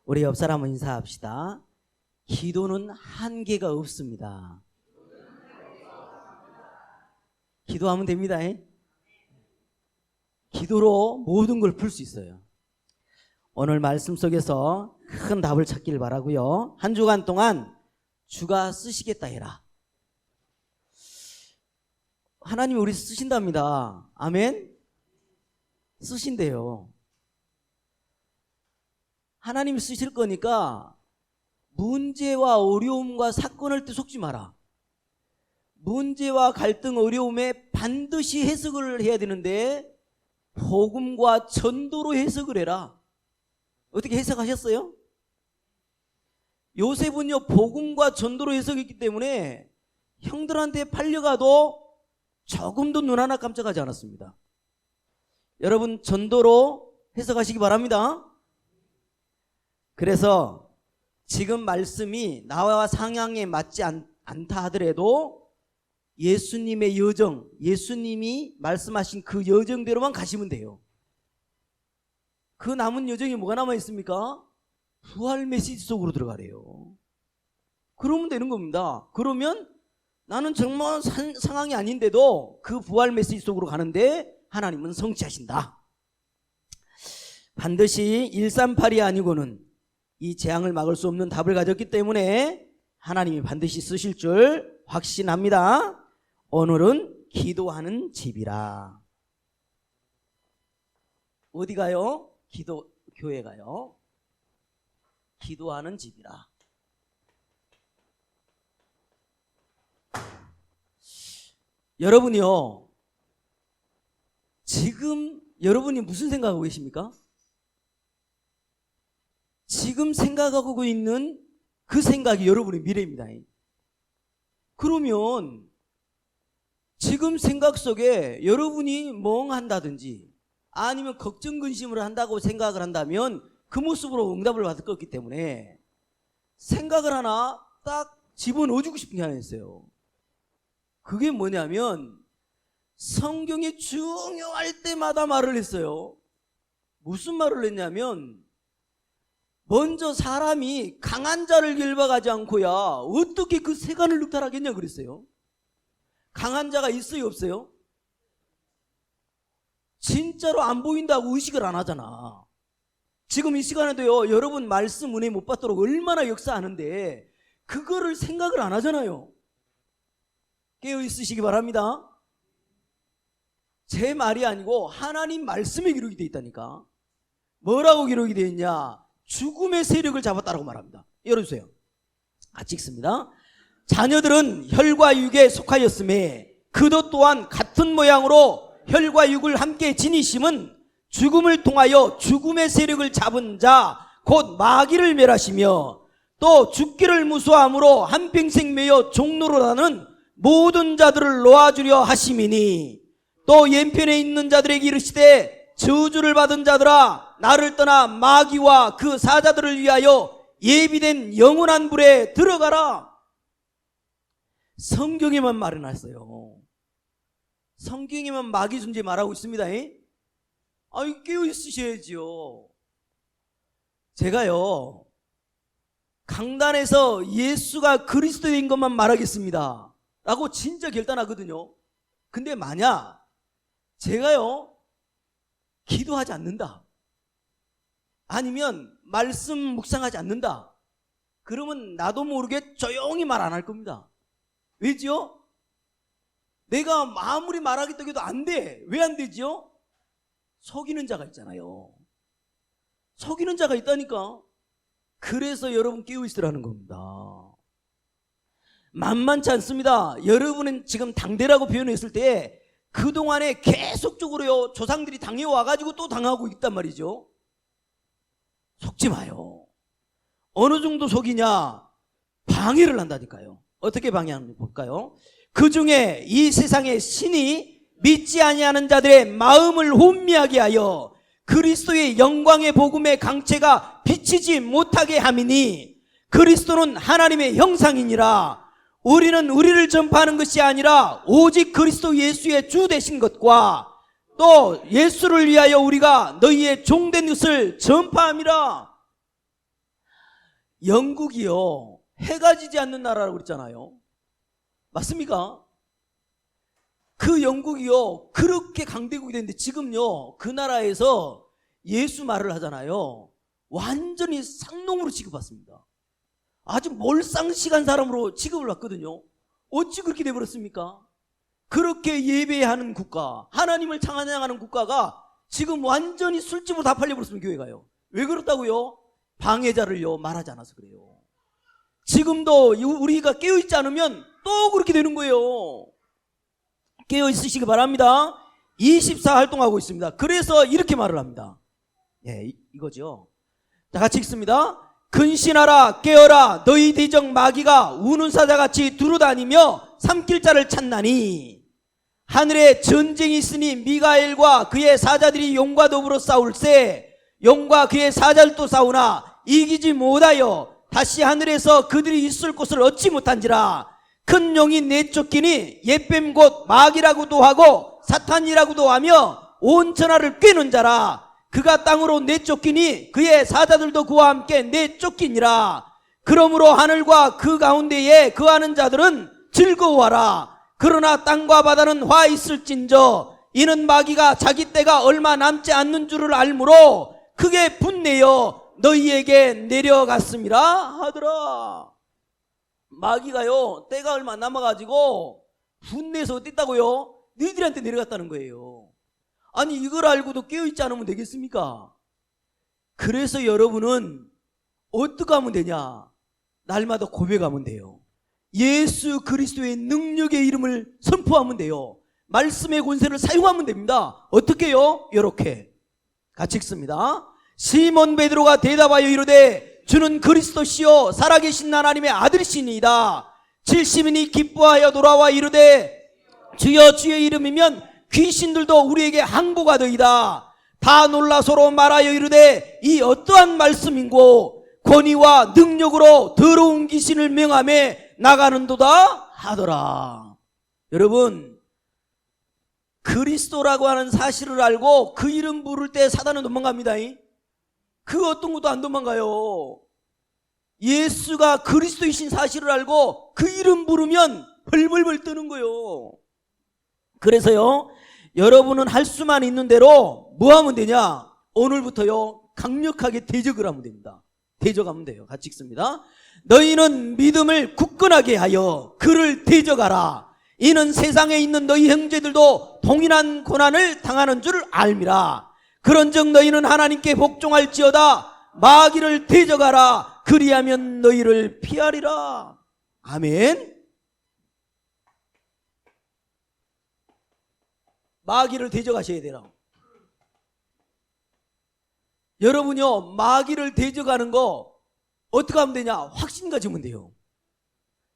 우리 옆 사람 인사합시다. 기도는 한계가 없습니다. 기도하면 됩니다. 기도로 모든 걸 풀 수 있어요. 오늘 말씀 속에서 큰 답을 찾길 바라고요. 한 주간 동안 주가 쓰시겠다 해라. 하나님이 우리 쓰신답니다. 아멘? 쓰신대요. 하나님이 쓰실 거니까 문제와 어려움과 사건을 때 속지 마라. 문제와 갈등, 어려움에 반드시 해석을 해야 되는데 복음과 전도로 해석을 해라. 어떻게 해석하셨어요? 요셉은요 복음과 전도로 해석했기 때문에 형들한테 팔려가도 조금도 눈 하나 깜짝하지 않았습니다. 여러분 전도로 해석하시기 바랍니다. 그래서 지금 말씀이 나와 상황에 맞지 않다 하더라도 예수님의 여정, 예수님이 말씀하신 그 여정대로만 가시면 돼요. 그 남은 여정이 뭐가 남아있습니까? 부활 메시지 속으로 들어가래요. 그러면 되는 겁니다. 그러면 나는 정말 상황이 아닌데도 그 부활 메시지 속으로 가는데 하나님은 성취하신다. 반드시 138이 아니고는 이 재앙을 막을 수 없는 답을 가졌기 때문에 하나님이 반드시 쓰실 줄 확신합니다. 오늘은 기도하는 집이라. 어디 가요? 교회 가요. 기도하는 집이라. 여러분이요, 지금 여러분이 무슨 생각하고 계십니까? 지금 생각하고 있는 그 생각이 여러분의 미래입니다. 그러면 지금 생각 속에 여러분이 멍한다든지 아니면 걱정 근심을 한다고 생각을 한다면 그 모습으로 응답을 받을 거기 때문에 생각을 하나 딱 집어넣어주고 싶은 게 하나 있어요. 그게 뭐냐면 성경이 중요할 때마다 말을 했어요. 무슨 말을 했냐면 먼저 사람이 강한 자를 결박하지 않고야 어떻게 그 세간을 늑탈하겠냐 그랬어요. 강한 자가 있어요 없어요? 진짜로 안 보인다고 의식을 안 하잖아. 지금 이 시간에도요 여러분 말씀 은혜 못 받도록 얼마나 역사하는데 그거를 생각을 안 하잖아요. 깨어있으시기 바랍니다. 제 말이 아니고 하나님 말씀에 기록이 되어 있다니까. 뭐라고 기록이 되어 있냐? 죽음의 세력을 잡았다라고 말합니다. 열어주세요. 같이 읽습니다. 자녀들은 혈과 육에 속하였음에 그도 또한 같은 모양으로 혈과 육을 함께 지니심은 죽음을 통하여 죽음의 세력을 잡은 자 곧 마귀를 멸하시며 또 죽기를 무서워함으로 한평생 매여 종로로 나는 모든 자들을 놓아주려 하심이니 또 왼편에 있는 자들에게 이르시되 저주를 받은 자들아 나를 떠나 마귀와 그 사자들을 위하여 예비된 영원한 불에 들어가라. 성경에만 말해놨어요. 성경에만 마귀 존재 말하고 있습니다. 아유 깨어있으셔야지요. 제가요 강단에서 예수가 그리스도인 것만 말하겠습니다 라고 진짜 결단하거든요. 근데 만약 제가요 기도하지 않는다 아니면 말씀 묵상하지 않는다 그러면 나도 모르게 조용히 말 안 할 겁니다. 왜죠? 내가 아무리 말하겠다고 해도 안 돼. 왜 안 되죠? 속이는 자가 있잖아요. 속이는 자가 있다니까. 그래서 여러분 깨어있으라는 겁니다. 만만치 않습니다. 여러분은 지금 당대라고 표현했을 때 그동안에 계속적으로요 조상들이 당해와가지고 또 당하고 있단 말이죠. 속지 마요. 어느 정도 속이냐? 방해를 한다니까요. 어떻게 방해하는지 볼까요? 그 중에 이 세상의 신이 믿지 아니하는 자들의 마음을 혼미하게 하여 그리스도의 영광의 복음의 강체가 비치지 못하게 함이니 그리스도는 하나님의 형상이니라. 우리는 우리를 전파하는 것이 아니라 오직 그리스도 예수의 주 되신 것과 또 예수를 위하여 우리가 너희의 종된 것을 전파함이라. 영국이요, 해가 지지 않는 나라라고 그랬잖아요. 맞습니까? 그 영국이요, 그렇게 강대국이 됐는데 지금요, 그 나라에서 예수 말을 하잖아요. 완전히 상놈으로 취급받습니다. 아주 몰상식한 사람으로 취급을 받거든요. 어찌 그렇게 돼버렸습니까? 그렇게 예배하는 국가, 하나님을 찬양하는 국가가 지금 완전히 술집으로 다 팔려버렸으면 교회가요. 왜 그렇다고요? 방해자를요 말하지 않아서 그래요. 지금도 우리가 깨어있지 않으면 또 그렇게 되는 거예요. 깨어있으시기 바랍니다. 24 활동하고 있습니다. 그래서 이렇게 말을 합니다. 예, 이거죠. 자, 같이 읽습니다. 근신하라, 깨어라, 너희 대적 마귀가 우는 사자같이 두루다니며 삼킬 자를 찾나니 하늘에 전쟁이 있으니 미가엘과 그의 사자들이 용과 더불어 싸울세 용과 그의 사자들도 싸우나 이기지 못하여 다시 하늘에서 그들이 있을 곳을 얻지 못한지라. 큰 용이 내쫓기니 옛뱀 곧 마귀라고도 하고 사탄이라고도 하며 온 천하를 꿰는 자라. 그가 땅으로 내쫓기니 그의 사자들도 그와 함께 내쫓기니라. 그러므로 하늘과 그 가운데에 거하는 자들은 즐거워하라. 그러나 땅과 바다는 화 있을진저 이는 마귀가 자기 때가 얼마 남지 않는 줄을 알므로 크게 분내어 너희에게 내려갔음이라 하더라. 마귀가요, 때가 얼마 안 남아가지고 분내서 어땠다고요? 너희들한테 내려갔다는 거예요. 아니, 이걸 알고도 깨어있지 않으면 되겠습니까? 그래서 여러분은 어떻게 하면 되냐? 날마다 고백하면 돼요. 예수 그리스도의 능력의 이름을 선포하면 돼요. 말씀의 권세를 사용하면 됩니다. 어떻게 해요? 이렇게 같이 읽습니다. 시몬 베드로가 대답하여 이르되 주는 그리스도시요 살아계신 하나님의 아들이시니이다. 70인이 기뻐하여 돌아와 이르되 주여 주의 이름이면 귀신들도 우리에게 항복하더이다. 다 놀라 서로 말하여 이르되 이 어떠한 말씀인고 권위와 능력으로 더러운 귀신을 명하며 나가는도다 하더라. 여러분, 그리스도라고 하는 사실을 알고 그 이름 부를 때 사단은 도망갑니다. 그 어떤 것도 안 도망가요. 예수가 그리스도이신 사실을 알고 그 이름 부르면 벌벌벌 뜨는 거예요. 그래서요, 여러분은 할 수만 있는 대로 뭐 하면 되냐? 오늘부터요, 강력하게 대적을 하면 됩니다. 대적하면 돼요. 같이 읽습니다. 너희는 믿음을 굳건하게 하여 그를 대적하라. 이는 세상에 있는 너희 형제들도 동일한 고난을 당하는 줄 알미라. 그런즉 너희는 하나님께 복종할지어다. 마귀를 대적하라. 그리하면 너희를 피하리라. 아멘. 마귀를 대적하셔야 되라. 여러분요, 마귀를 대적하는 거 어떻게 하면 되냐? 확신 가지면 돼요.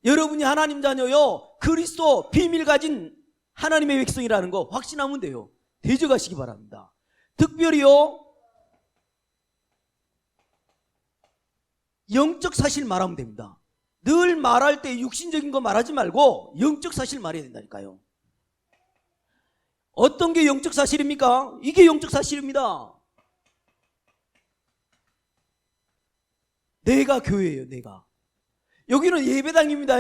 여러분이 하나님 자녀요, 그리스도 비밀 가진 하나님의 백성이라는 거 확신하면 돼요. 대적하시기 바랍니다. 특별히요, 영적 사실 말하면 됩니다. 늘 말할 때 육신적인 거 말하지 말고 영적 사실 말해야 된다니까요. 어떤 게 영적 사실입니까? 이게 영적 사실입니다. 내가 교회예요. 내가 여기는 예배당입니다.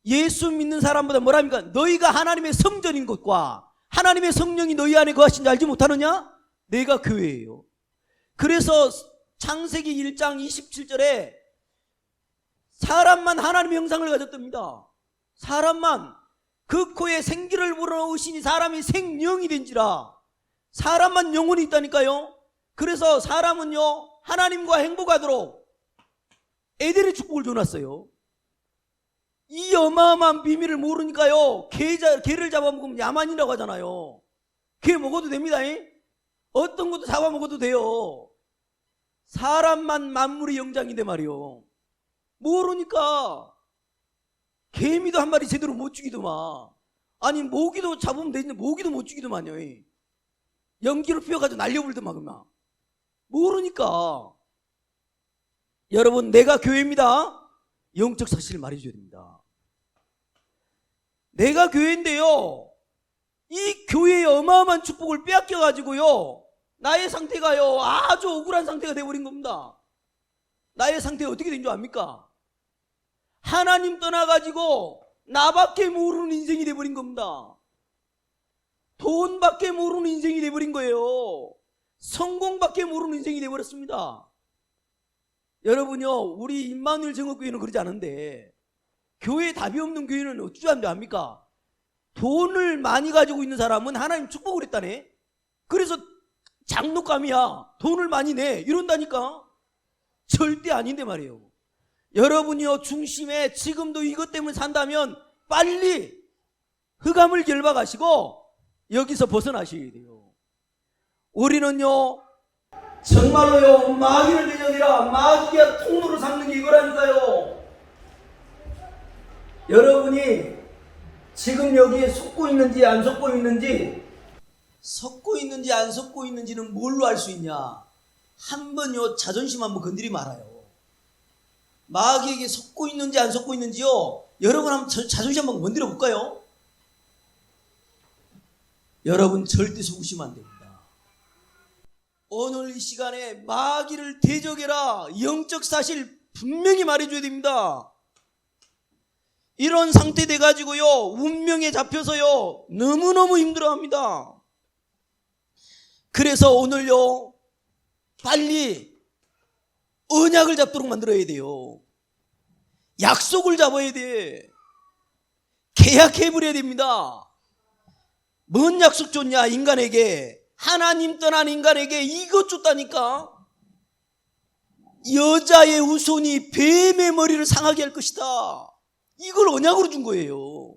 예수 믿는 사람보다 뭐랍니까? 너희가 하나님의 성전인 것과 하나님의 성령이 너희 안에 거하신지 알지 못하느냐? 내가 교회예요. 그래서 창세기 1장 27절에 사람만 하나님의 형상을 가졌답니다. 사람만 그 코에 생기를 불어넣으시니 사람이 생명이 된지라. 사람만 영혼이 있다니까요. 그래서 사람은요, 하나님과 행복하도록 에덴의 축복을 줘놨어요. 이 어마어마한 비밀을 모르니까요, 개를 잡아먹으면 야만이라고 하잖아요. 개 먹어도 됩니다. 어떤 것도 잡아먹어도 돼요. 사람만 만물의 영장인데 말이요, 모르니까 개미도 한 마리 제대로 못 죽이더만. 아니, 모기도 잡으면 되는데 모기도 못 죽이더만요. 연기로 피워가지고 날려버리더만. 그만 모르니까. 여러분, 내가 교회입니다. 영적 사실을 말해줘야 됩니다. 내가 교회인데요, 이 교회의 어마어마한 축복을 빼앗겨가지고요, 나의 상태가요 아주 억울한 상태가 돼버린 겁니다. 나의 상태가 어떻게 된 줄 압니까? 하나님 떠나가지고 나밖에 모르는 인생이 돼버린 겁니다. 돈밖에 모르는 인생이 돼버린 거예요. 성공밖에 모르는 인생이 돼버렸습니다. 여러분요, 우리 임마누엘 정업교회는 그러지 않은데 교회에 답이 없는 교회는 어찌 안 됩니까? 돈을 많이 가지고 있는 사람은 하나님 축복을 했다네. 그래서 장독감이야. 돈을 많이 내. 이런다니까. 절대 아닌데 말이에요. 여러분이요, 중심에 지금도 이것 때문에 산다면 빨리 흑암을 결박하시고 여기서 벗어나셔야 돼요. 우리는요, 정말로요, 마귀를 대적이라 마귀가 통로를 삼는 게 이거라니까요. 여러분이 지금 여기에 속고 있는지 안 속고 있는지, 섞고 있는지 안 섞고 있는지는 뭘로 알 수 있냐? 한번요, 자존심 한번 건드리면 알아요. 마귀에게 속고 있는지 안 속고 있는지요, 여러분 한번 자존심 한번 건드려 볼까요? 여러분 절대 속으시면 안 됩니다. 오늘 이 시간에 마귀를 대적해라, 영적 사실 분명히 말해줘야 됩니다. 이런 상태 돼가지고요, 운명에 잡혀서요, 너무너무 힘들어합니다. 그래서 오늘요, 빨리 언약을 잡도록 만들어야 돼요. 약속을 잡아야 돼. 계약해버려야 됩니다. 뭔 약속 줬냐? 인간에게. 하나님 떠난 인간에게 이것 줬다니까. 여자의 후손이 뱀의 머리를 상하게 할 것이다. 이걸 언약으로 준 거예요.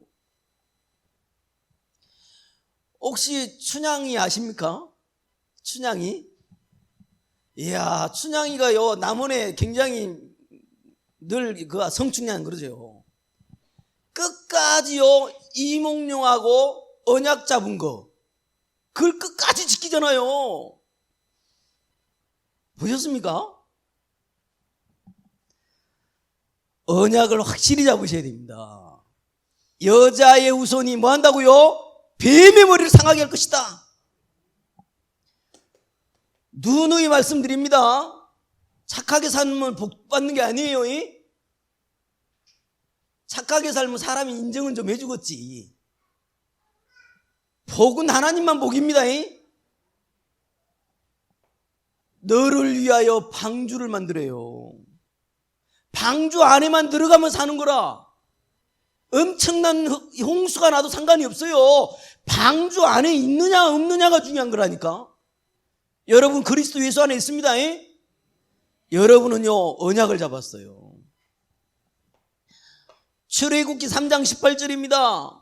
혹시 춘향이 아십니까? 춘향이? 이야, 춘향이가요, 남원에 굉장히 늘 그 성춘향 그러죠. 끝까지요, 이몽룡하고 언약 잡은 거, 그걸 끝까지 지키잖아요. 보셨습니까? 언약을 확실히 잡으셔야 됩니다. 여자의 후손이 뭐 한다고요? 뱀의 머리를 상하게 할 것이다. 누누이 말씀드립니다. 착하게 살면 복 받는 게 아니에요. 착하게 살면 사람이 인정은 좀 해주겠지. 복은 하나님만 복입니다. 너를 위하여 방주를 만들어요. 방주 안에만 들어가면 사는 거라. 엄청난 홍수가 나도 상관이 없어요. 방주 안에 있느냐 없느냐가 중요한 거라니까. 여러분 그리스도 예수 안에 있습니다. 여러분은요, 언약을 잡았어요. 출애굽기 3장 18절입니다.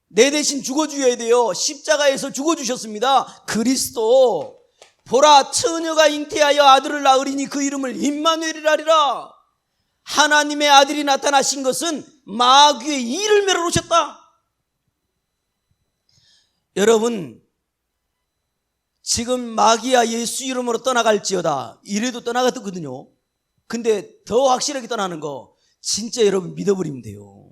내 대신 죽어주셔야 돼요. 십자가에서 죽어주셨습니다. 그리스도. 보라, 처녀가 잉태하여 아들을 낳으리니 그 이름을 임마누엘이라 하리라. 하나님의 아들이 나타나신 것은 마귀의 이를 멸하러 오셨다. 여러분, 지금 마귀야 예수 이름으로 떠나갈지어다, 이래도 떠나갔거든요. 근데 더 확실하게 떠나는 거, 진짜 여러분 믿어버리면 돼요.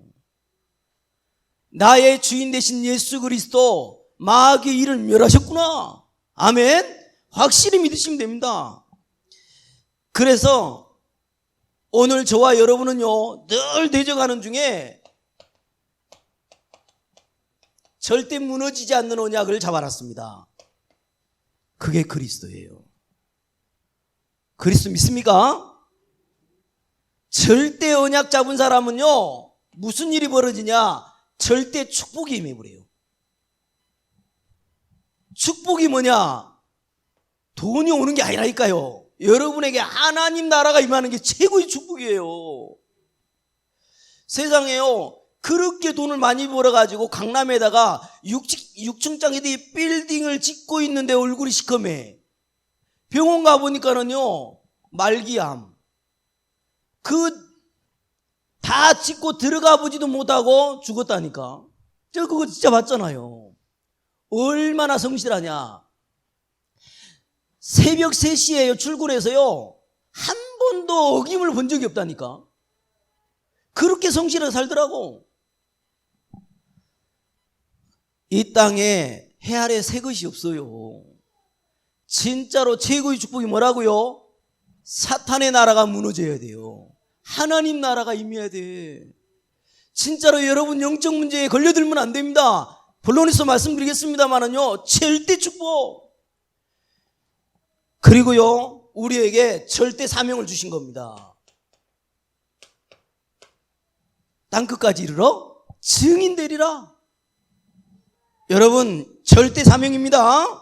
나의 주인 되신 예수 그리스도 마귀의 일을 멸하셨구나. 아멘. 확실히 믿으시면 됩니다. 그래서 오늘 저와 여러분은요, 늘 대적하는 중에 절대 무너지지 않는 언약을 잡아놨습니다. 그게 그리스도예요. 그리스도 믿습니까? 절대 언약 잡은 사람은요, 무슨 일이 벌어지냐? 절대 축복이 임해버려요. 축복이 뭐냐? 돈이 오는 게 아니라니까요. 여러분에게 하나님 나라가 임하는 게 최고의 축복이에요. 세상에요, 그렇게 돈을 많이 벌어가지고 강남에다가 6층짜리 빌딩을 짓고 있는데 얼굴이 시커매. 병원 가보니까는요, 말기암. 다 짓고 들어가 보지도 못하고 죽었다니까. 저 그거 진짜 봤잖아요. 얼마나 성실하냐. 새벽 3시에 출근해서요, 한 번도 어김을 본 적이 없다니까. 그렇게 성실하게 살더라고. 이 땅에 해 아래 새 것이 없어요. 진짜로 최고의 축복이 뭐라고요? 사탄의 나라가 무너져야 돼요. 하나님 나라가 임해야 돼. 진짜로 여러분 영적 문제에 걸려들면 안 됩니다. 본론에서 말씀드리겠습니다만은요, 절대 축복. 그리고요, 우리에게 절대 사명을 주신 겁니다. 땅끝까지 이르러 증인 되리라. 여러분, 절대 사명입니다.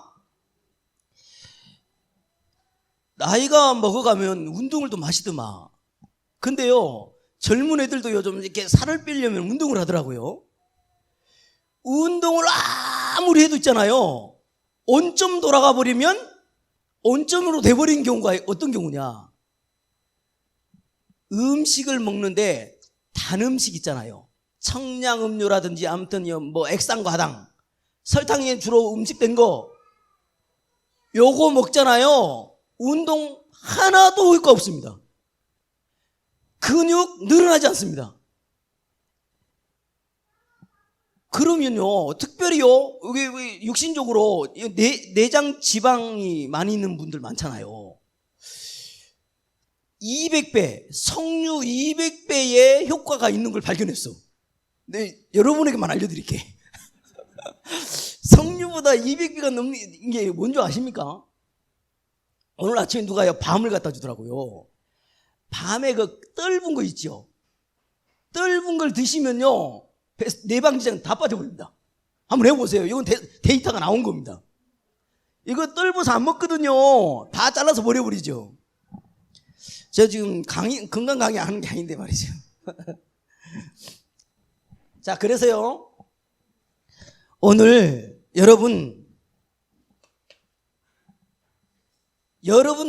나이가 먹어가면 운동을 좀 하시더만. 근데요, 젊은 애들도 요즘 이렇게 살을 빼려면 운동을 하더라고요. 운동을 아무리 해도 있잖아요, 온점 돌아가 버리면 온점으로 돼버린 경우가 어떤 경우냐. 음식을 먹는데 단 음식 있잖아요. 청량음료라든지 아무튼 뭐 액상과당, 설탕에 주로 음식된 거, 요거 먹잖아요. 운동 하나도 효과 없습니다. 근육 늘어나지 않습니다. 그러면요, 특별히요, 여기 육신적으로 내장 지방이 많이 있는 분들 많잖아요. 200배, 석류 200배의 효과가 있는 걸 발견했어. 네, 여러분에게만 알려드릴게. 석류보다 200배가 넘는 게 뭔지 아십니까? 오늘 아침에 누가 밤을 갖다 주더라고요. 밤에 그 떫은 거 있죠? 떫은 걸 드시면요, 내방지장 다 빠져버립니다. 한번 해보세요. 이건 데이터가 나온 겁니다. 이거 떫어서 안 먹거든요. 다 잘라서 버려버리죠. 제가 지금 건강 강의 하는 게 아닌데 말이죠. 자, 그래서요, 오늘 여러분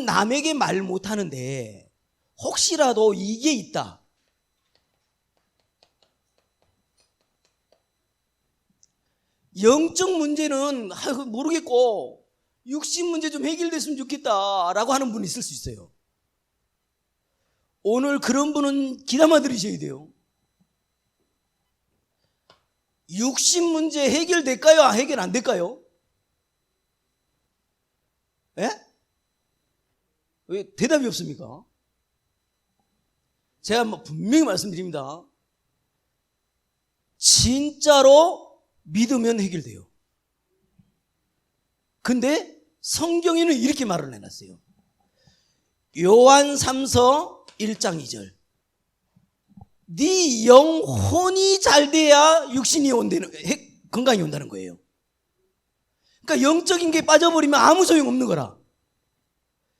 남에게 말 못하는데 혹시라도 이게 있다, 영적 문제는 모르겠고 육신 문제 좀 해결됐으면 좋겠다라고 하는 분이 있을 수 있어요. 오늘 그런 분은 귀담아 들으셔야 돼요. 육신 문제 해결될까요? 해결 안 될까요? 예? 왜 대답이 없습니까? 제가 뭐 분명히 말씀드립니다. 진짜로 믿으면 해결돼요. 근데 성경에는 이렇게 말을 해놨어요. 요한 3서 1장 2절. 네 영혼이 잘 돼야 육신이 건강이 온다는 거예요. 그러니까 영적인 게 빠져버리면 아무 소용 없는 거라.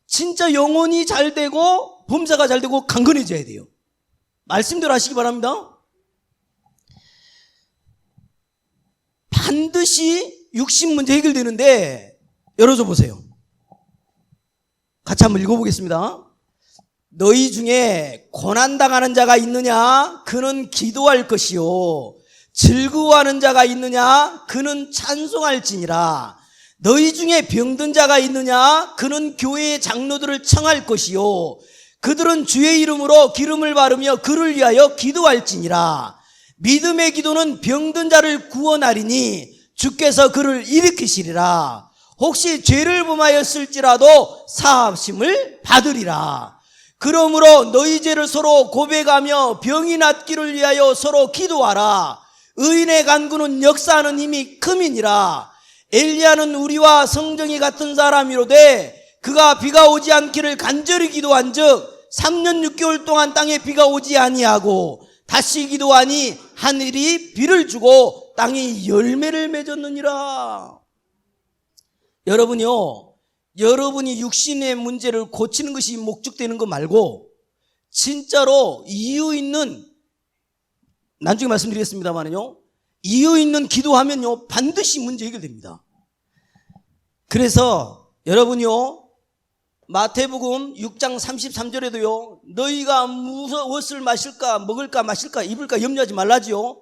진짜 영혼이 잘 되고 범사가 잘 되고 강건해져야 돼요. 말씀대로 하시기 바랍니다. 반드시 육신 문제 해결되는데, 열어줘 보세요. 같이 한번 읽어보겠습니다. 너희 중에 고난당하는 자가 있느냐? 그는 기도할 것이요. 즐거워하는 자가 있느냐? 그는 찬송할지니라. 너희 중에 병든 자가 있느냐? 그는 교회의 장로들을 청할 것이요. 그들은 주의 이름으로 기름을 바르며 그를 위하여 기도할지니라. 믿음의 기도는 병든 자를 구원하리니 주께서 그를 일으키시리라. 혹시 죄를 범하였을지라도 사하심을 받으리라. 그러므로 너희 죄를 서로 고백하며 병이 낫기를 위하여 서로 기도하라. 의인의 간구는 역사하는 힘이 큼이니라. 엘리야는 우리와 성정이 같은 사람이로되 그가 비가 오지 않기를 간절히 기도한즉 3년 6개월 동안 땅에 비가 오지 아니하고 다시 기도하니 하늘이 비를 주고 땅이 열매를 맺었느니라. 여러분이요, 여러분이 육신의 문제를 고치는 것이 목적되는 거 말고 진짜로 이유 있는, 나중에 말씀드리겠습니다만요, 이유 있는 기도하면요 반드시 문제 해결됩니다. 그래서 여러분이요, 마태복음 6장 33절에도요 너희가 무엇을 마실까 먹을까 마실까 입을까 염려하지 말라지요.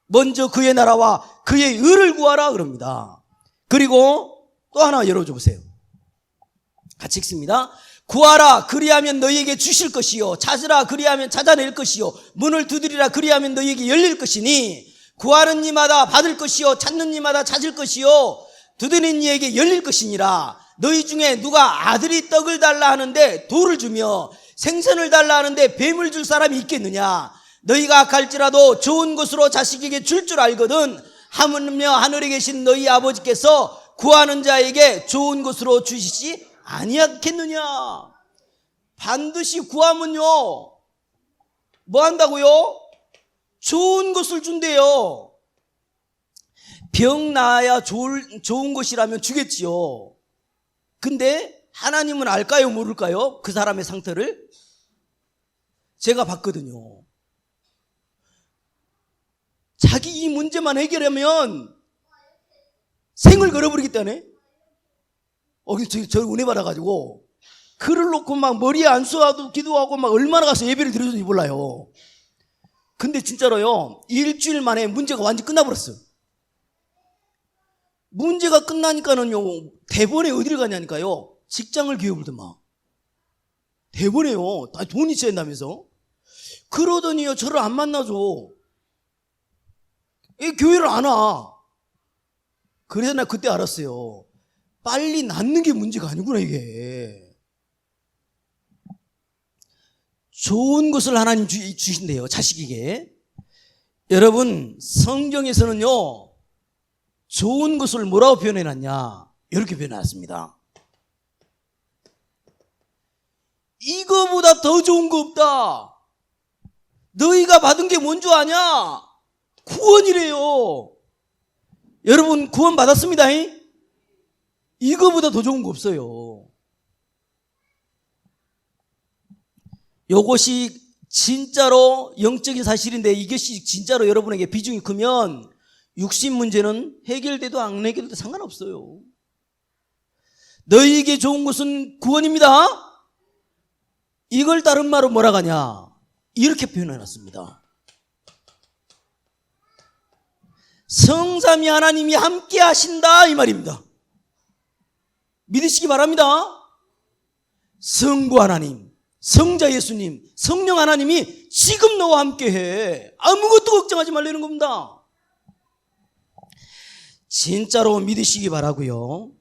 먼저 그의 나라와 그의 의를 구하라 그럽니다. 그리고 또 하나 열어줘 보세요. 같이 읽습니다. 구하라 그리하면 너희에게 주실 것이요, 찾으라 그리하면 찾아낼 것이요, 문을 두드리라 그리하면 너희에게 열릴 것이니 구하는 이마다 받을 것이요, 찾는 이마다 찾을 것이요, 두드리는 이에게 열릴 것이니라. 너희 중에 누가 아들이 떡을 달라 하는데 돌을 주며 생선을 달라 하는데 뱀을 줄 사람이 있겠느냐? 너희가 갈지라도 좋은 것으로 자식에게 줄 줄 알거든 하물며 하늘에 계신 너희 아버지께서 구하는 자에게 좋은 것으로 주시지 아니하겠느냐? 반드시 구하면요 뭐 한다고요? 좋은 것을 준대요. 병 나아야 좋은 것이라면 주겠지요. 근데 하나님은 알까요 모를까요? 그 사람의 상태를? 제가 봤거든요. 자기 이 문제만 해결하면 생을 걸어버리겠다네. 저 은혜 받아가지고 글을 놓고 막 머리에 안 쏘아도 기도하고 막 얼마나 가서 예배를 드려줬는지 몰라요. 근데 진짜로요 일주일 만에 문제가 완전히 끝나버렸어요. 문제가 끝나니까는요 대번에 어디를 가냐니까요 직장을 기업을더만 대번에요. 다 돈 있어야 한다면서. 그러더니요 저를 안 만나줘. 교회를 안 와. 그래서 나 그때 알았어요. 빨리 낫는 게 문제가 아니구나 이게. 좋은 것을 하나님 주신대요 자식에게. 여러분 성경에서는요 좋은 것을 뭐라고 표현해놨냐 이렇게 표현해놨습니다. 이거보다 더 좋은 거 없다. 너희가 받은 게 뭔 줄 아냐? 구원이래요. 여러분 구원 받았습니다. 이거보다 더 좋은 거 없어요. 이것이 진짜로 영적인 사실인데 이것이 진짜로 여러분에게 비중이 크면 육신 문제는 해결돼도 안 해결돼도 상관없어요. 너희에게 좋은 것은 구원입니다. 이걸 다른 말로 뭐라 하냐 이렇게 표현해놨습니다. 성삼위 하나님이 함께 하신다 이 말입니다. 믿으시기 바랍니다. 성부 하나님, 성자 예수님, 성령 하나님이 지금 너와 함께해. 아무것도 걱정하지 말라는 겁니다. 진짜로 믿으시기 바라고요.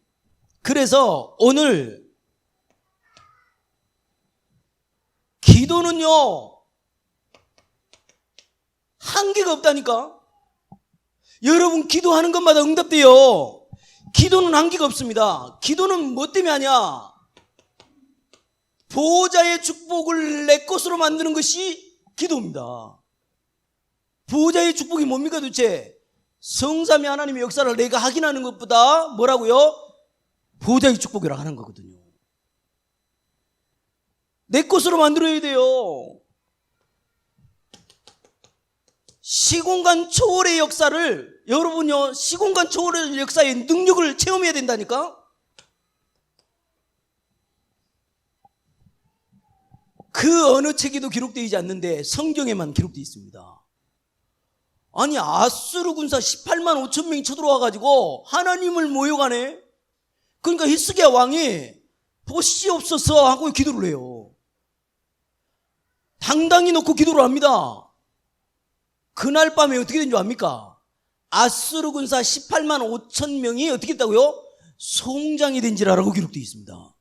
그래서 오늘 기도는요 한계가 없다니까. 여러분 기도하는 것마다 응답돼요. 기도는 한계가 없습니다. 기도는 뭐 때문에 하냐? 보호자의 축복을 내 것으로 만드는 것이 기도입니다. 보호자의 축복이 뭡니까 도대체? 성삼위 하나님의 역사를 내가 확인하는 것보다 뭐라고요? 보호자의 축복이라고 하는 거거든요. 내 것으로 만들어야 돼요. 시공간 초월의 역사를 여러분요 시공간 초월의 역사의 능력을 체험해야 된다니까. 그 어느 책에도 기록되지 않는데 성경에만 기록되어 있습니다. 아니 아수르 군사 18만 5천 명이 쳐들어와가지고 하나님을 모욕하네. 그러니까 히스기야 왕이 보시옵소서 하고 기도를 해요. 당당히 놓고 기도를 합니다. 그날 밤에 어떻게 된 줄 압니까? 아수르 군사 18만 5천 명이 어떻게 했다고요? 송장이 된지라고 기록되어 있습니다.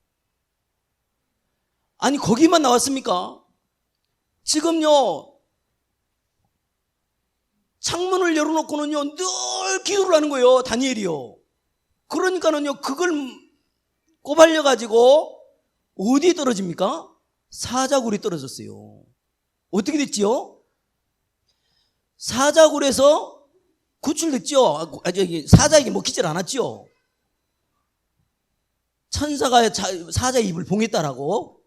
아니 거기만 나왔습니까? 지금요 창문을 열어놓고는요 늘 기도를 하는 거예요. 다니엘이요. 그러니까는요 그걸 꼬발려가지고 어디에 떨어집니까? 사자굴에 떨어졌어요. 어떻게 됐지요? 사자굴에서 구출됐죠. 사자에게 먹히질 않았죠. 천사가 사자의 입을 봉했다라고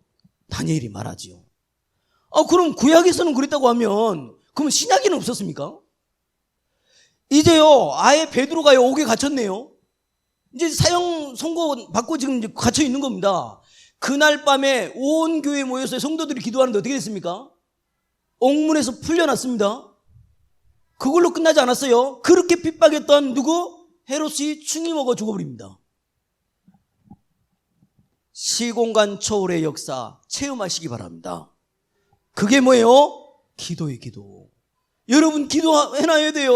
다니엘이 말하지요. 그럼 구약에서는 그랬다고 하면 그럼 신약에는 없었습니까? 이제요 아예 베드로가요 옥에 갇혔네요. 이제 사형 선고 받고 지금 이제 갇혀 있는 겁니다. 그날 밤에 온 교회 모여서 성도들이 기도하는데 어떻게 됐습니까? 옥문에서 풀려났습니다. 그걸로 끝나지 않았어요. 그렇게 핍박했던 누구? 헤롯이 충이 먹어 죽어버립니다. 시공간 초월의 역사 체험하시기 바랍니다. 그게 뭐예요? 기도의 기도. 여러분 기도해놔야 돼요.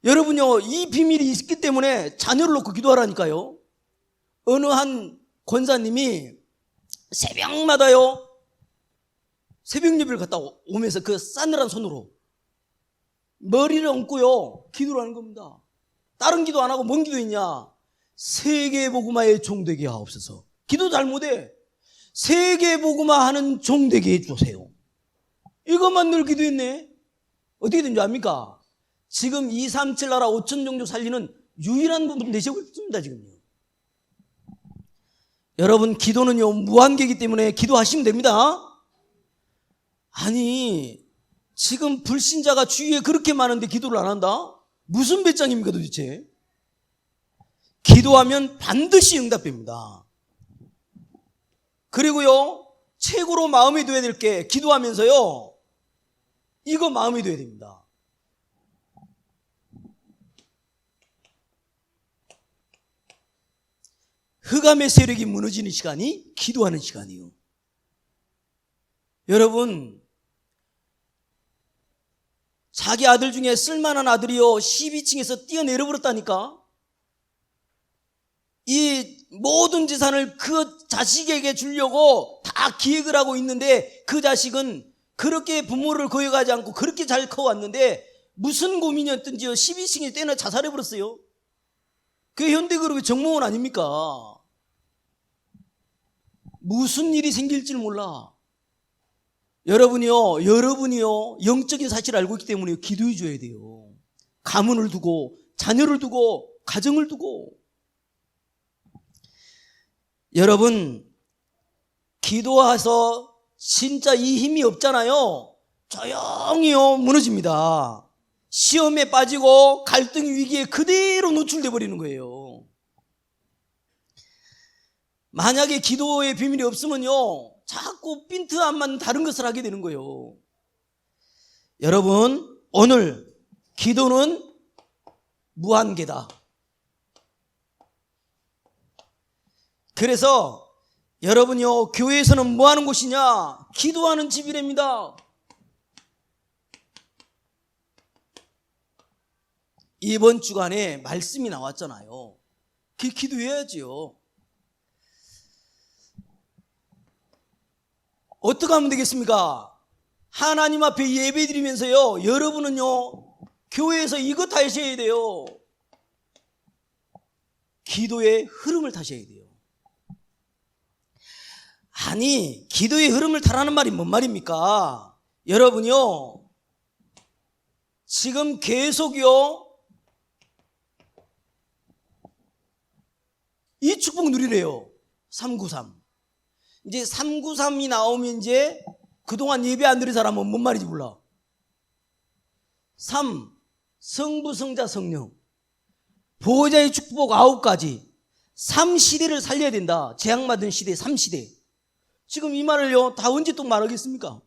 여러분요 이 비밀이 있기 때문에 자녀를 놓고 기도하라니까요. 어느 한 권사님이 새벽마다요, 새벽 예배를 갔다 오면서 그 싸늘한 손으로 머리를 얹고요, 기도를 하는 겁니다. 다른 기도 안 하고 뭔 기도 했냐? 세계복음화의 종되게 하옵소서. 기도 잘 못해. 세계복음화 하는 종되게 해주세요. 이것만 늘 기도했네. 어떻게 된 줄 압니까? 지금 237 나라 5천 종족 살리는 유일한 부분 되시고 있습니다, 지금요. 여러분, 기도는요, 무한계이기 때문에 기도하시면 됩니다. 아니, 지금 불신자가 주위에 그렇게 많은데 기도를 안 한다? 무슨 배짱입니까, 도대체? 기도하면 반드시 응답됩니다. 그리고요, 최고로 마음에 둬야 될 게, 기도하면서요, 이거 마음에 둬야 됩니다. 흑암의 세력이 무너지는 시간이 기도하는 시간이에요. 여러분, 자기 아들 중에 쓸만한 아들이요 12층에서 뛰어내려 버렸다니까. 이 모든 재산을 그 자식에게 주려고 다 기획을 하고 있는데, 그 자식은 그렇게 부모를 거역하지 않고 그렇게 잘 커왔는데 무슨 고민이었든지 12층에 뛰어내 자살해 버렸어요. 그게 현대그룹의 정몽원 아닙니까? 무슨 일이 생길지 몰라. 여러분이요, 영적인 사실을 알고 있기 때문에 기도해 줘야 돼요. 가문을 두고, 자녀를 두고, 가정을 두고. 여러분, 기도해서 진짜 이 힘이 없잖아요. 조용히요, 무너집니다. 시험에 빠지고 갈등 위기에 그대로 노출돼 버리는 거예요. 만약에 기도의 비밀이 없으면요, 자꾸 핀트 안 맞는 다른 것을 하게 되는 거예요. 여러분, 오늘 기도는 무한계다. 그래서 여러분요, 교회에서는 뭐 하는 곳이냐? 기도하는 집이랍니다. 이번 주간에 말씀이 나왔잖아요. 기도해야지요. 어떻게 하면 되겠습니까? 하나님 앞에 예배 드리면서요, 여러분은요, 교회에서 이것 하셔야 돼요. 기도의 흐름을 타셔야 돼요. 아니, 기도의 흐름을 타라는 말이 뭔 말입니까? 여러분요, 지금 계속요, 이 축복 누리래요. 393. 이제 393이 나오면 이제 그동안 예배 안 드린 사람은 뭔 말인지 몰라. 3. 성부, 성자, 성령. 보호자의 축복 9가지. 3시대를 살려야 된다. 재앙받은 시대 3시대. 지금 이 말을요, 다 언제 또 말하겠습니까?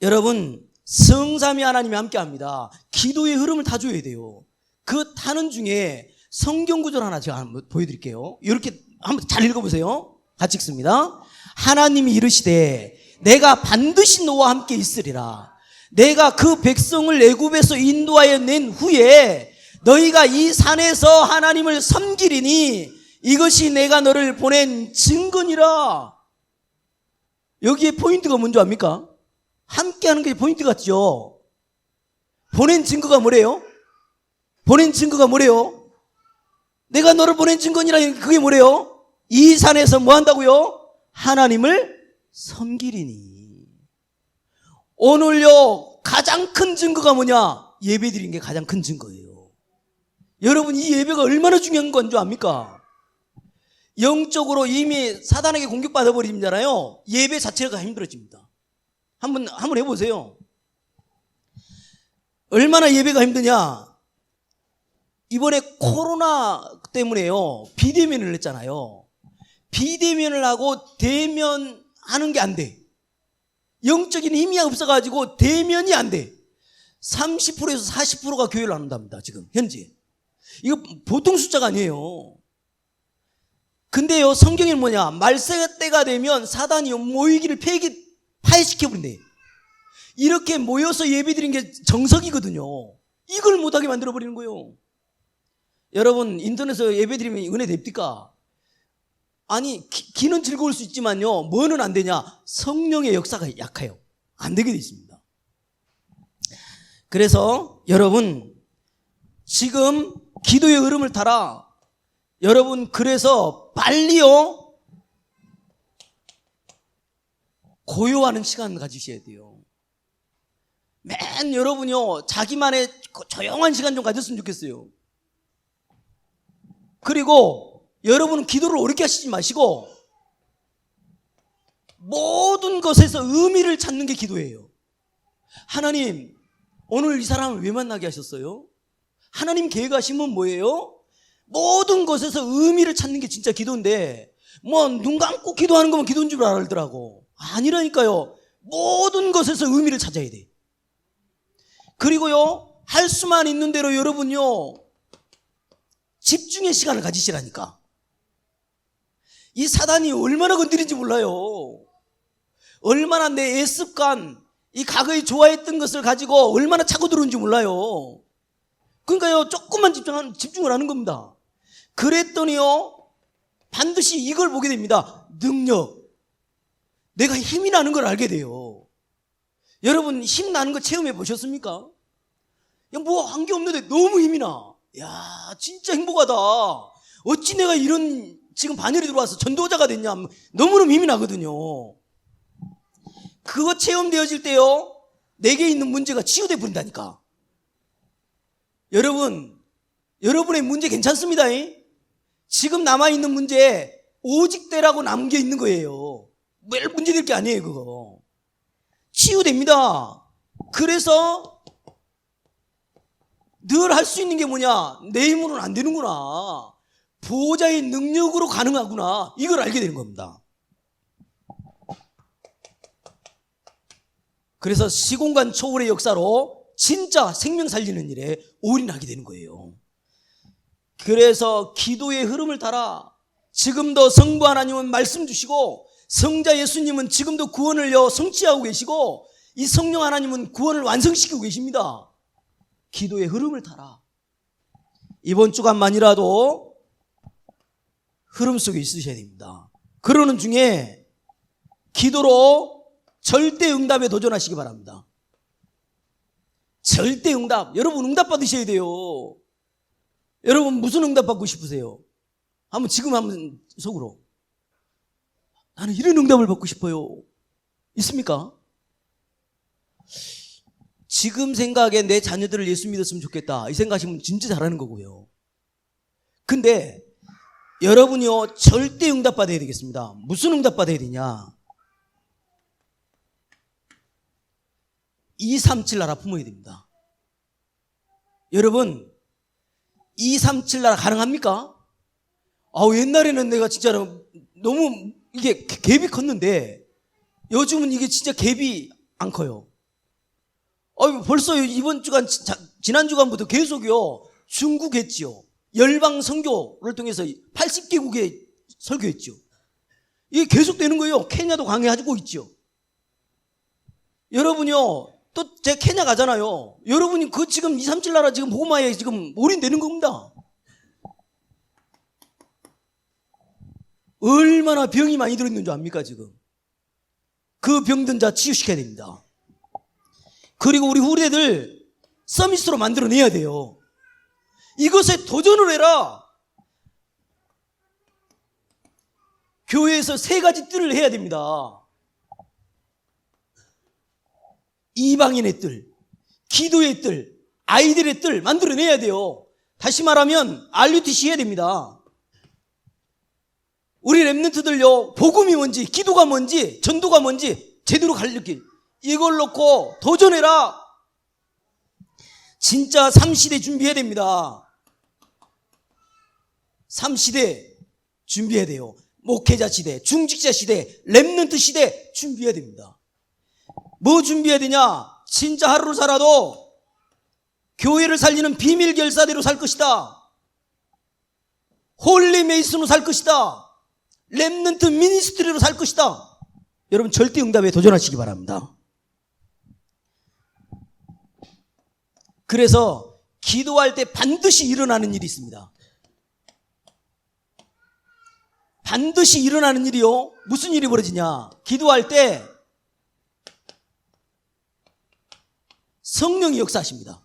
여러분, 성삼위 하나님이 함께 합니다. 기도의 흐름을 타줘야 돼요. 그 타는 중에 성경 구절 하나 제가 한번 보여드릴게요. 이렇게 한번 잘 읽어보세요. 같이 읽습니다. 하나님이 이르시되 내가 반드시 너와 함께 있으리라. 내가 그 백성을 애굽에서 인도하여 낸 후에 너희가 이 산에서 하나님을 섬기리니 이것이 내가 너를 보낸 증거니라. 여기에 포인트가 뭔지 압니까? 함께 하는 게 포인트 같죠? 보낸 증거가 뭐래요? 보낸 증거가 뭐래요? 내가 너를 보낸 증거니라. 그게 뭐래요? 이 산에서 뭐 한다고요? 하나님을 섬기리니. 오늘요, 가장 큰 증거가 뭐냐? 예배 드린 게 가장 큰 증거예요. 여러분, 이 예배가 얼마나 중요한 건 줄 압니까? 영적으로 이미 사단에게 공격받아 버리잖아요. 예배 자체가 힘들어집니다. 한번 해보세요. 얼마나 예배가 힘드냐? 이번에 코로나 때문에요, 비대면을 했잖아요. 비대면을 하고 대면하는 게 안 돼. 영적인 힘이 없어가지고 대면이 안 돼. 30%에서 40%가 교회를 안 한답니다, 지금 현재. 이거 보통 숫자가 아니에요. 근데요, 성경에는 뭐냐? 말세 때가 되면 사단이 모이기를 파해시켜버린대. 이렇게 모여서 예배드린 게 정석이거든요. 이걸 못하게 만들어버리는 거예요. 여러분 인터넷에서 예배드리면 은혜 됩니까? 아니 귀는 즐거울 수 있지만요, 뭐는 안 되냐? 성령의 역사가 약해요. 안 되게 돼 있습니다. 그래서 여러분 지금 기도의 흐름을 따라 여러분 그래서 빨리요 고요하는 시간 가지셔야 돼요. 맨 여러분요 자기만의 조용한 시간 좀 가졌으면 좋겠어요. 그리고 여러분은 기도를 어렵게 하시지 마시고 모든 것에서 의미를 찾는 게 기도예요. 하나님 오늘 이 사람을 왜 만나게 하셨어요? 하나님 계획하시면 뭐예요? 모든 것에서 의미를 찾는 게 진짜 기도인데 뭐 눈 감고 기도하는 거면 기도인 줄 알더라고. 아니라니까요. 모든 것에서 의미를 찾아야 돼. 그리고요 할 수만 있는 대로 여러분요 집중의 시간을 가지시라니까. 이 사단이 얼마나 건드린지 몰라요. 얼마나 내 예습관, 이 과거에 좋아했던 것을 가지고 얼마나 차고 들어오는지 몰라요. 그러니까요 조금만 집중을 하는 겁니다. 그랬더니요 반드시 이걸 보게 됩니다. 능력. 내가 힘이 나는 걸 알게 돼요. 여러분 힘 나는 거 체험해 보셨습니까? 뭐 한 게 없는데 너무 힘이 나. 야 진짜 행복하다. 어찌 내가 이런 지금 반열이 들어와서 전도자가 됐냐. 너무너무 힘이 나거든요. 그거 체험되어질 때요 내게 있는 문제가 치유돼 버린다니까. 여러분 여러분의 문제 괜찮습니다. 지금 남아있는 문제 오직대라고 남겨있는 거예요. 별 문제될 게 아니에요. 그거 치유됩니다. 그래서 늘 할 수 있는 게 뭐냐, 내 힘으로는 안 되는구나, 보호자의 능력으로 가능하구나, 이걸 알게 되는 겁니다. 그래서 시공간 초월의 역사로 진짜 생명 살리는 일에 올인하게 되는 거예요. 그래서 기도의 흐름을 따라 지금도 성부 하나님은 말씀 주시고 성자 예수님은 지금도 구원을요 성취하고 계시고 이 성령 하나님은 구원을 완성시키고 계십니다. 기도의 흐름을 따라 이번 주간만이라도 흐름 속에 있으셔야 됩니다. 그러는 중에 기도로 절대 응답에 도전하시기 바랍니다. 절대 응답. 여러분 응답 받으셔야 돼요. 여러분 무슨 응답 받고 싶으세요? 지금 한번 속으로 나는 이런 응답을 받고 싶어요. 있습니까? 지금 생각에 내 자녀들을 예수 믿었으면 좋겠다, 이 생각하시면 진짜 잘하는 거고요. 근데 여러분이요 절대 응답 받아야 되겠습니다. 무슨 응답 받아야 되냐? 237 나라 품어야 됩니다. 여러분 237 나라 가능합니까? 옛날에는 내가 진짜 너무 이게 갭이 컸는데 요즘은 이게 진짜 갭이 안 커요. 벌써 이번 주간 지난 주간부터 계속요 중국 했지요. 열방 선교를 통해서 80개국에 설교했죠. 이게 계속 되는 거예요. 케냐도 강의하고 있죠. 여러분요 또 제가 케냐 가잖아요. 여러분이 그 지금 237 나라 지금 복음화에 지금 올인되는 겁니다. 얼마나 병이 많이 들어있는 줄 압니까? 지금 그 병든 자 치유시켜야 됩니다. 그리고 우리 후대들 서밋으로 만들어내야 돼요. 이것에 도전을 해라. 교회에서 3가지 뜰을 해야 됩니다. 이방인의 뜰, 기도의 뜰, 아이들의 뜰 만들어내야 돼요. 다시 말하면 RUTC 해야 됩니다. 우리 랩런트들요 복음이 뭔지, 기도가 뭔지, 전도가 뭔지 제대로 가르칠, 이걸 놓고 도전해라. 진짜 3시대 준비해야 됩니다. 3시대 준비해야 돼요. 목회자 시대, 중직자 시대, 랩런트 시대 준비해야 됩니다. 뭐 준비해야 되냐? 진짜 하루를 살아도 교회를 살리는 비밀 결사대로 살 것이다. 홀리 메이슨으로 살 것이다. 랩런트 미니스트리로 살 것이다. 여러분 절대 응답에 도전하시기 바랍니다. 그래서 기도할 때 반드시 일어나는 일이 있습니다. 반드시 일어나는 일이요. 무슨 일이 벌어지냐? 기도할 때 성령이 역사하십니다.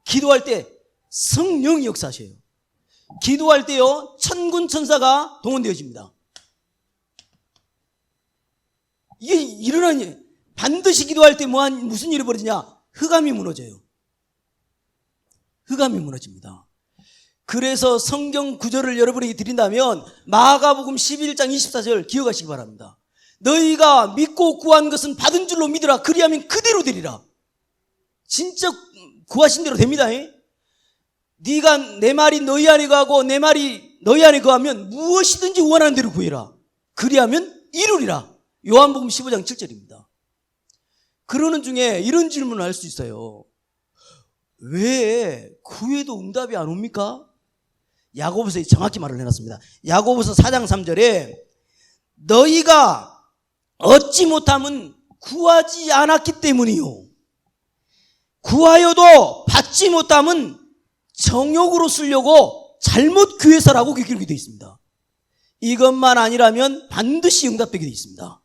기도할 때 성령이 역사하셔요. 기도할 때요, 천군 천사가 동원되어집니다. 이게 일어나니, 반드시 기도할 때 무슨 일이 벌어지냐? 흑암이 무너져요. 흑암이 무너집니다. 그래서 성경 구절을 여러분에게 드린다면 마가복음 11장 24절 기억하시기 바랍니다. 너희가 믿고 구한 것은 받은 줄로 믿으라. 그리하면 그대로 되리라. 진짜 구하신 대로 됩니다. 네가 내 말이 너희 안에 거하고 내 말이 너희 안에 거하면 무엇이든지 원하는 대로 구해라. 그리하면 이루리라. 요한복음 15장 7절입니다. 그러는 중에 이런 질문을 할 수 있어요. 왜 구해도 응답이 안 옵니까? 야고보서에 정확히 말을 해놨습니다. 야고보서 4장 3절에 너희가 얻지 못함은 구하지 않았기 때문이요, 구하여도 받지 못함은 정욕으로 쓰려고 잘못 구해서라고 기록이 되어 있습니다. 이것만 아니라면 반드시 응답되게 되어 있습니다.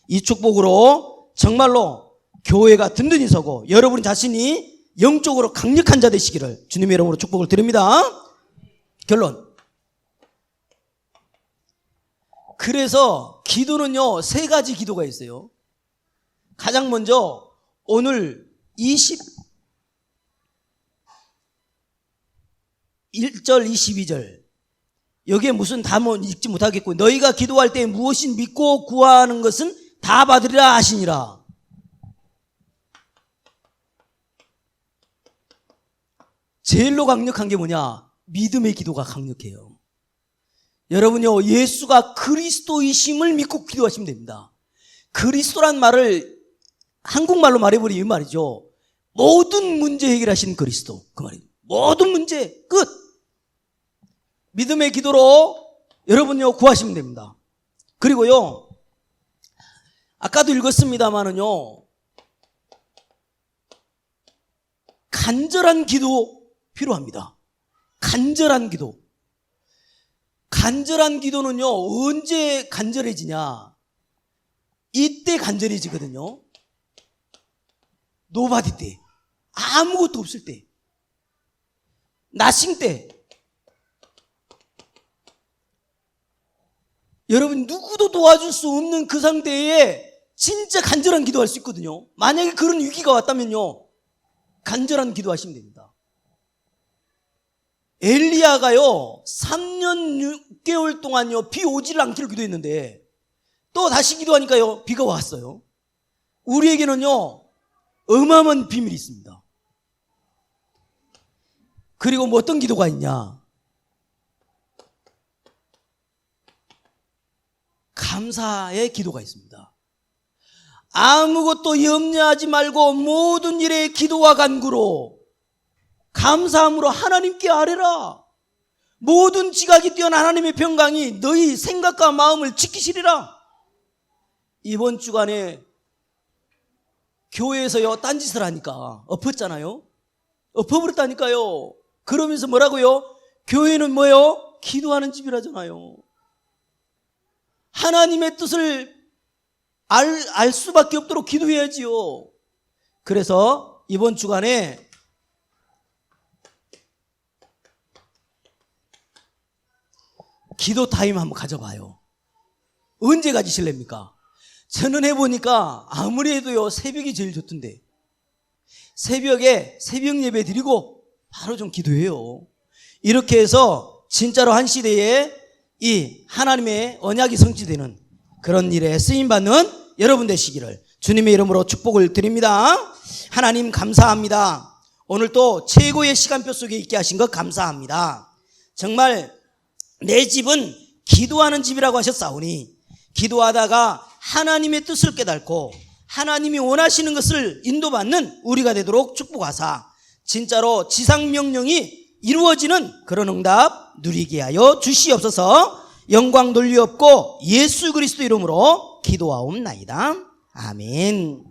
이 축복으로 정말로 교회가 든든히 서고 여러분 자신이 영적으로 강력한 자 되시기를 주님의 이름으로 축복을 드립니다. 결론. 그래서 기도는요, 세 가지 기도가 있어요. 가장 먼저 오늘 21절 22절 여기에 무슨 답은 읽지 못하겠고, 너희가 기도할 때 무엇인 믿고 구하는 것은 다 받으리라 하시니라. 제일로 강력한 게 뭐냐? 믿음의 기도가 강력해요. 여러분요, 예수가 그리스도이심을 믿고 기도하시면 됩니다. 그리스도란 말을 한국말로 말해버리면 이 말이죠. 모든 문제 해결하신 그리스도, 그 말이에요. 모든 문제 끝. 믿음의 기도로 여러분요 구하시면 됩니다. 그리고요, 아까도 읽었습니다마는요, 간절한 기도 필요합니다. 간절한 기도. 간절한 기도는요, 언제 간절해지냐? 이때 간절해지거든요. 노바디 때, 아무것도 없을 때, 나싱 때. 여러분, 누구도 도와줄 수 없는 그 상태에 진짜 간절한 기도할 수 있거든요. 만약에 그런 위기가 왔다면요, 간절한 기도하시면 됩니다. 엘리야가요 3년 6개월 동안요 비 오지를 않기를 기도했는데 또 다시 기도하니까요 비가 왔어요. 우리에게는요 어마어마한 비밀이 있습니다. 그리고 뭐 어떤 기도가 있냐? 감사의 기도가 있습니다. 아무것도 염려하지 말고 모든 일에 기도와 간구로 감사함으로 하나님께 아뢰라. 모든 지각이 뛰어난 하나님의 평강이 너희 생각과 마음을 지키시리라. 이번 주간에 교회에서요 딴짓을 하니까 엎었잖아요. 엎어버렸다니까요. 그러면서 뭐라고요? 교회는 뭐예요? 기도하는 집이라잖아요. 하나님의 뜻을 알 수밖에 없도록 기도해야지요. 그래서 이번 주간에 기도 타임 한번 가져봐요. 언제 가지실랍니까? 저는 해보니까 아무리 해도요 새벽이 제일 좋던데, 새벽에 새벽 예배 드리고 바로 좀 기도해요. 이렇게 해서 진짜로 한 시대에 이 하나님의 언약이 성취되는 그런 일에 쓰임받는 여러분 되시기를 주님의 이름으로 축복을 드립니다. 하나님 감사합니다. 오늘 또 최고의 시간표 속에 있게 하신 것 감사합니다. 정말 내 집은 기도하는 집이라고 하셨사오니 기도하다가 하나님의 뜻을 깨닫고 하나님이 원하시는 것을 인도받는 우리가 되도록 축복하사 진짜로 지상명령이 이루어지는 그런 응답 누리게 하여 주시옵소서. 영광 돌리옵고 예수 그리스도 이름으로 기도하옵나이다. 아멘.